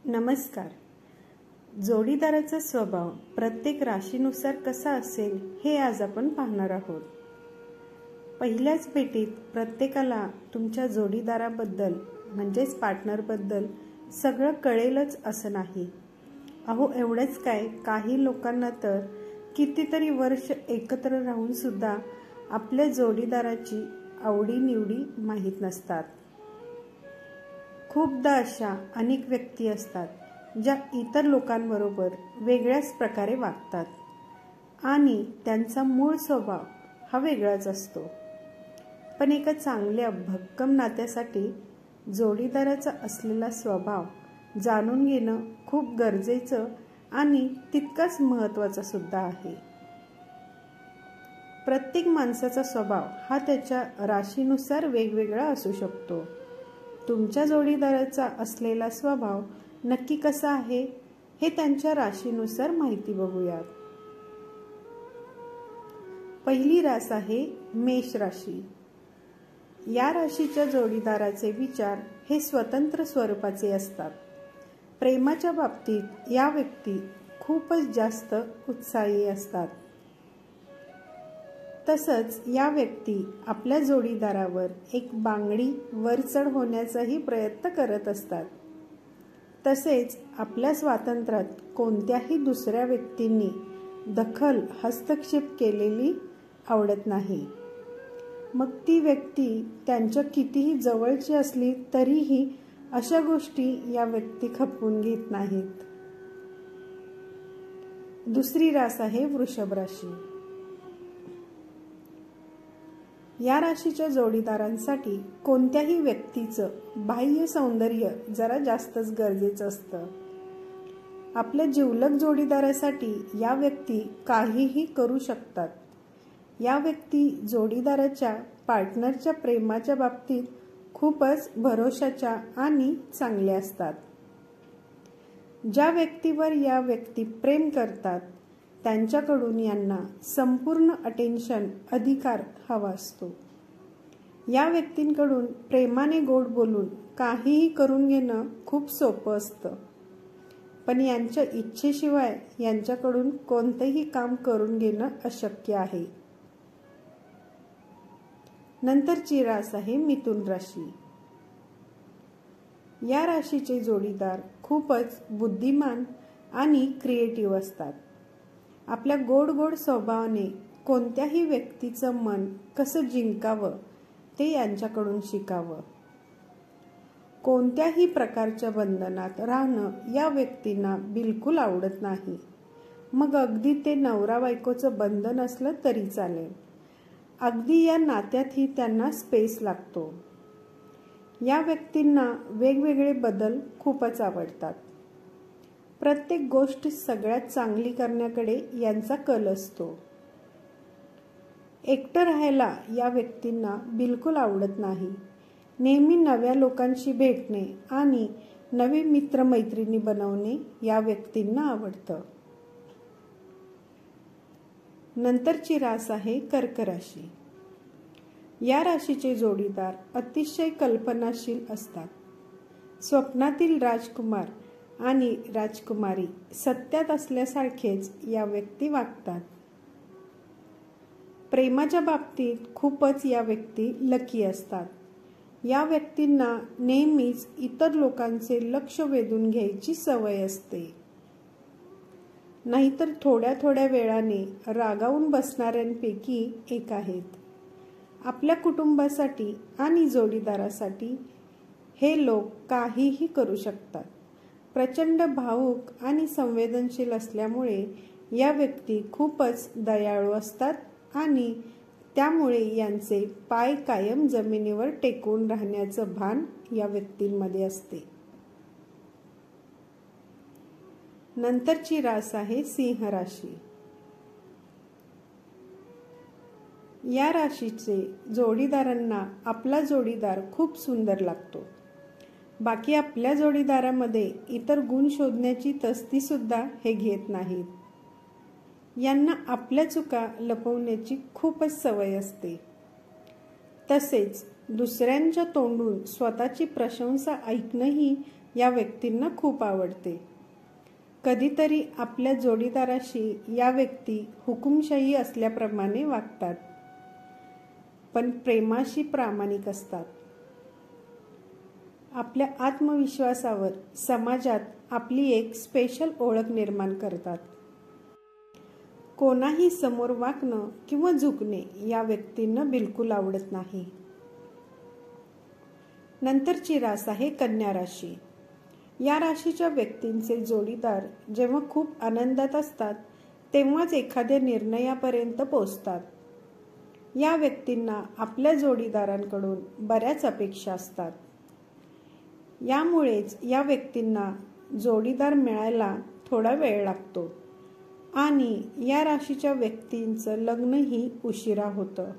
नमस्कार. जोडीदाराचा स्वभाव प्रत्येक राशीनुसार कसा असेल हे आज आपण पाहणार आहोत. पहिल्याच भेटीत प्रत्येकाला तुमच्या जोडीदाराबद्दल म्हणजेच पार्टनरबद्दल सगळं कळेलच असं नाही. अहो एवढंच काय, काही लोकांना तर कितीतरी वर्ष एकत्र राहून सुद्धा आपल्या जोडीदाराची आवडीनिवडी माहीत नसतात. खूपदा अशा अनेक व्यक्ती असतात ज्या इतर लोकांबरोबर वेगळ्याच प्रकारे वागतात आणि त्यांचा मूळ स्वभाव हा वेगळाच असतो. पण एका चांगल्या भक्कम नात्यासाठी जोडीदाराचा असलेला स्वभाव जाणून घेणं खूप गरजेचं आणि तितकाच महत्त्वाचं सुद्धा आहे. प्रत्येक माणसाचा स्वभाव हा त्याच्या राशीनुसार वेगवेगळा असू शकतो. तुमच्या जोडीदाराचा असलेला स्वभाव नक्की कसा आहे हे त्यांच्या राशीनुसार माहिती बघूयात. पहिली रास आहे मेष राशी. या राशीच्या जोडीदाराचे विचार हे स्वतंत्र स्वरूपाचे असतात. प्रेमाच्या बाबतीत या व्यक्ती खूपच जास्त उत्साही असतात. तसंच या व्यक्ती आपल्या जोडीदारावर एक बांगडी वरचढ होण्याचाही प्रयत्न करत असतात. तसेच आपल्या स्वातंत्र्यात कोणत्याही दुसऱ्या व्यक्तींनी दखल हस्तक्षेप केलेली आवडत नाही. मग ती व्यक्ती त्यांच्या कितीही जवळची असली तरीही अशा गोष्टी या व्यक्ती खपवून घेत नाहीत. दुसरी रास आहे वृषभ राशी. या राशीच्या जोडीदारांसाठी कोणत्याही व्यक्तीचं बाह्य सौंदर्य जरा जास्तच गरजेचं असतं. आपल्या जिवलग जोडीदारासाठी या व्यक्ती काहीही करू शकतात. या व्यक्ती जोडीदाराच्या पार्टनरच्या प्रेमाच्या बाबतीत खूपच भरोशाच्या आणि चांगल्या असतात. ज्या व्यक्तीवर या व्यक्ती प्रेम करतात त्यांच्याकडून यांना संपूर्ण अटेन्शन अधिकार हवा असतो. या व्यक्तींकडून प्रेमाने गोड बोलून काहीही करून घेणं खूप सोपं असतं. पण यांच्या इच्छेशिवाय यांच्याकडून कोणतेही काम करून घेणं अशक्य आहे. नंतरची रास आहे मिथुन राशी. या राशीचे जोडीदार खूपच बुद्धिमान आणि क्रिएटिव्ह असतात. आपल्या गोड गोड स्वभावाने कोणत्याही व्यक्तीचं मन कसं जिंकावं ते यांच्याकडून शिकावं. कोणत्याही प्रकारच्या बंधनात राहणं या व्यक्तींना बिलकुल आवडत नाही. मग अगदी ते नवरा बायकोचं बंधन असलं तरी चालेल. अगदी या नात्यातही त्यांना स्पेस लागतो. या व्यक्तींना वेगवेगळे बदल खूपच आवडतात. प्रत्येक गोष्ट सगळ्यात चांगली करण्याकडे यांचा कल असतो. एकटं राहायला या व्यक्तींना बिलकुल आवडत नाही. नेहमी नव्या लोकांशी भेटणे आणि नवी मित्रमैत्रिणी बनवणे या व्यक्तींना आवडतं. नंतरची रास आहे कर्क राशी. या राशीचे जोडीदार अतिशय कल्पनाशील असतात. स्वप्नातील राजकुमार आणि राजकुमारी सत्यात असल्यासारखेच या व्यक्ती वागतात. प्रेमाच्या बाबतीत खूपच या व्यक्ती लकी असतात. या व्यक्तींना नेहमीच इतर लोकांचे लक्ष वेधून घ्यायची सवय असते. नाहीतर थोड्या थोड्या वेळाने रागावून बसणाऱ्यांपैकी एक आहेत. आपल्या कुटुंबासाठी आणि जोडीदारासाठी हे लोक काहीही करू शकतात. प्रचंड भावुक आणि संवेदनशील असल्यामुळे या व्यक्ती खूपच दयाळू असतात आणि त्यामुळे यांचे पाय कायम जमिनीवर टेकून राहण्याचं भान या व्यक्तींमध्ये असते. नंतरची रास आहे सिंह राशी. या राशीचे जोडीदारांना आपला जोडीदार खूप सुंदर लागतो. बाकी आपल्या जोडीदारामध्ये इतर गुण शोधण्याची तस्ती सुद्धा हे घेत नाहीत. यांना आपल्या चुका लपवण्याची खूपच सवय असते. तसेच दुसऱ्यांच्या तोंडून स्वतःची प्रशंसा ऐकणंही या व्यक्तींना खूप आवडते. कधीतरी आपल्या जोडीदाराशी या व्यक्ती हुकुमशाही असल्याप्रमाणे वागतात, पण प्रेमाशी प्रामाणिक असतात. आपल्या आत्मविश्वासावर समाजात आपली एक स्पेशल ओळख निर्माण करतात. कोणाही समोर वाकणं किंवा झुकणे या व्यक्तींना बिलकुल आवडत नाही. नंतरची रास आहे कन्या राशी. या राशीच्या व्यक्तींचे जोडीदार जेव्हा खूप आनंदात असतात तेव्हाच एखाद्या निर्णयापर्यंत पोहोचतात. या व्यक्तींना आपल्या जोडीदारांकडून बऱ्याच अपेक्षा असतात. यामुळेच या व्यक्तींना जोडीदार मिळायला थोडा वेळ लागतो आणि या राशीच्या व्यक्तींचं लग्नही उशिरा होतं.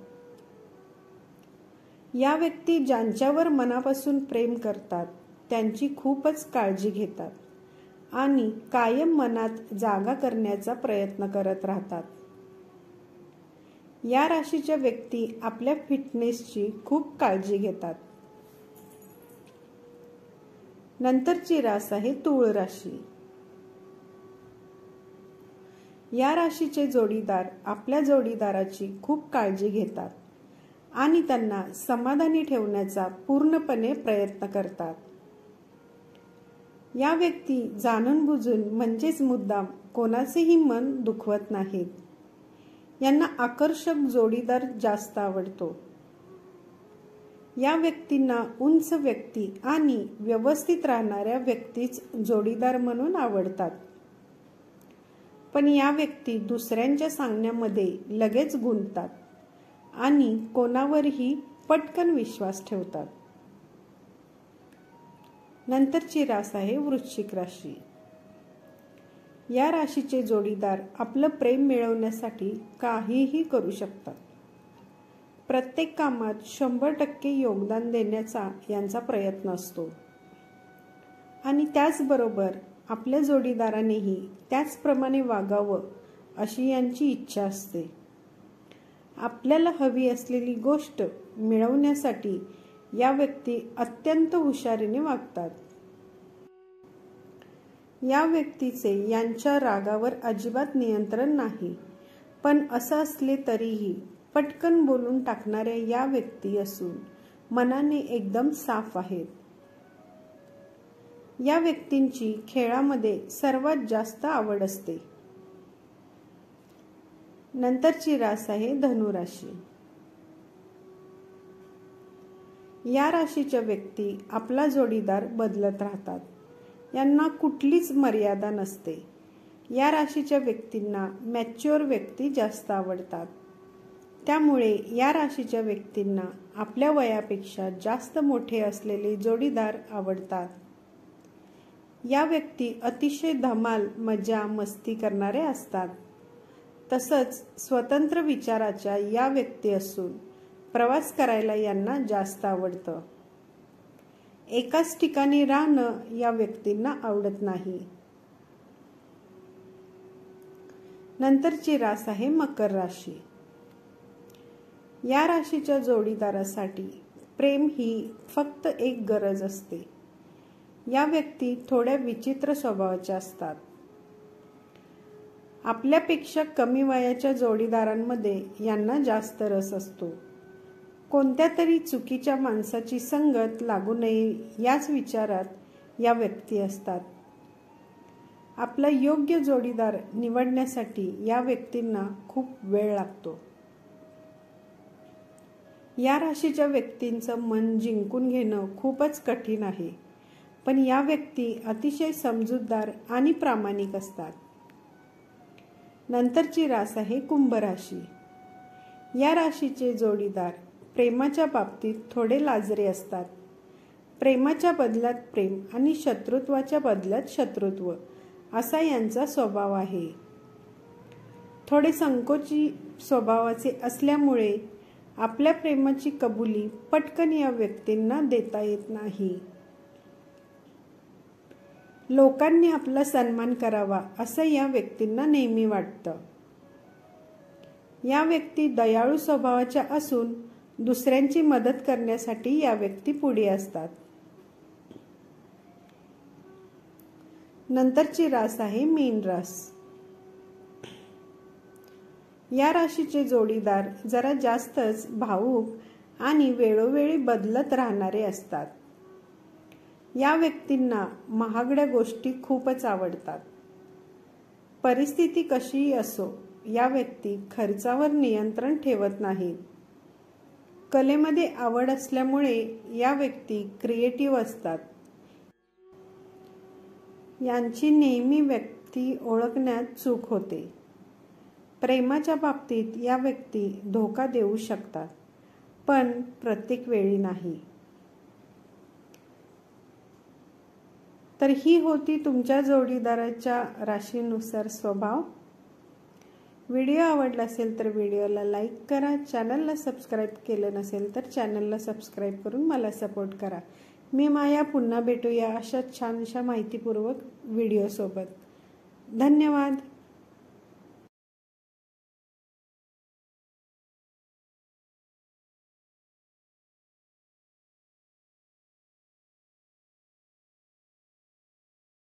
या व्यक्ती ज्यांच्यावर मनापासून प्रेम करतात त्यांची खूपच काळजी घेतात आणि कायम मनात जागा करण्याचा प्रयत्न करत राहतात. या राशीच्या व्यक्ती आपल्या फिटनेसची खूप काळजी घेतात. नंतरची रास आहे तूळ राशी. या राशीचे जोडीदार आपल्या जोडीदाराची खूप काळजी घेतात आणि त्यांना समाधानी ठेवण्याचा पूर्णपणे प्रयत्न करतात. या व्यक्ती जाणून बुजून म्हणजेच मुद्दाम कोणाचेही मन दुखवत नाहीत. यांना आकर्षक जोडीदार जास्त आवडतो. या व्यक्तींना उंच व्यक्ती आणि व्यवस्थित राहणाऱ्या व्यक्तीच जोडीदार म्हणून आवडतात. पण या व्यक्ती दुसऱ्यांच्या सांगण्यामध्ये लगेच गुंततात आणि कोणावरही पटकन विश्वास ठेवतात. नंतरची रास आहे वृश्चिक राशी. या राशीचे जोडीदार आपलं प्रेम मिळवण्यासाठी काहीही करू शकतात. प्रत्येक कामात 100% योगदान देण्याचा यांचा प्रयत्न असतो आणि त्याचबरोबर आपल्या जोडीदारानेही त्याचप्रमाणे वागावं अशी यांची इच्छा असते. आपल्याला हवी असलेली गोष्ट मिळवण्यासाठी या व्यक्ती अत्यंत हुशारीने वागतात. या व्यक्तीचे यांच्या रागावर अजिबात नियंत्रण नाही, पण असं असले तरीही पटकन बोलून टाकणाऱ्या या व्यक्ती असून मनाने एकदम साफ आहेत. या व्यक्तींची खेळामध्ये सर्वात जास्त आवड असते. नंतरची रास आहे धनु राशी. या राशीच्या व्यक्ती आपला जोडीदार बदलत राहतात. यांना कुठलीच मर्यादा नसते. या राशीच्या व्यक्तींना मॅच्युअर व्यक्ती जास्त आवडतात. त्यामुळे या राशीच्या व्यक्तींना आपल्या वयापेक्षा जास्त मोठे असलेले जोडीदार आवडतात. या व्यक्ती अतिशय धमाल मजा मस्ती करणारे असतात. तसंच स्वतंत्र विचाराच्या या व्यक्ती असून प्रवास करायला यांना जास्त आवडतं. एकाच ठिकाणी राहणं या व्यक्तींना आवडत नाही. नंतरची रास आहे मकर राशी. या राशीच्या जोडीदारासाठी प्रेम ही फक्त एक गरज असते. या व्यक्ती थोड्या विचित्र स्वभावाच्या असतात. आपल्यापेक्षा कमी वयाच्या जोडीदारांमध्ये यांना जास्त रस असतो. कोणत्या तरी चुकीच्या माणसाची संगत लागू नये याच विचारात या व्यक्ती असतात. आपला योग्य जोडीदार निवडण्यासाठी या व्यक्तींना खूप वेळ लागतो. या राशीच्या व्यक्तींचं मन जिंकून घेणं खूपच कठीण आहे, पण या व्यक्ती अतिशय समजूतदार आणि प्रामाणिक असतात. नंतरची रास आहे कुंभ राशी. या राशीचे जोडीदार प्रेमाच्या बाबतीत थोडे लाजरे असतात. प्रेमाच्या बदल्यात प्रेम आणि शत्रुत्वाच्या बदल्यात शत्रुत्व असा यांचा स्वभाव आहे. थोडे संकोची स्वभावाचे असल्यामुळे आपल्या प्रेमाची कबुली पटकन या व्यक्तींना देता येत नाही. लोकांनी आपला सन्मान करावा असं या व्यक्तींना नेहमी वाटतं. या व्यक्ती दयाळू स्वभावाच्या असून दुसऱ्यांची मदत करण्यासाठी या व्यक्ती पुढे असतात. नंतरची रास आहे मीन रास. या राशीचे जोडीदार जरा जास्तच भावूक आणि वेळोवेळी बदलत राहणारे असतात. या व्यक्तींना महागड्या गोष्टी खूपच आवडतात. परिस्थिती कशीही असो, या व्यक्ती खर्चावर नियंत्रण ठेवत नाहीत. कलेमध्ये आवड असल्यामुळे या व्यक्ती क्रिएटिव्ह असतात. यांची नेहमी व्यक्ती ओळखण्यात चूक होते. प्रेमाच्या बाबतीत या व्यक्ती धोका देऊ शकतात, पण प्रत्येक वेळी नाही. तर ही होती तुमच्या जोडीदाराच्या राशीनुसार स्वभाव. व्हिडिओ आवडला असेल तर व्हिडिओला लाईक करा. चॅनलला सबस्क्राईब केलं नसेल तर चॅनलला सबस्क्राईब करून मला सपोर्ट करा. मी माया पुन्हा भेटूया अशा छानशा माहितीपूर्वक व्हिडिओसोबत. धन्यवाद.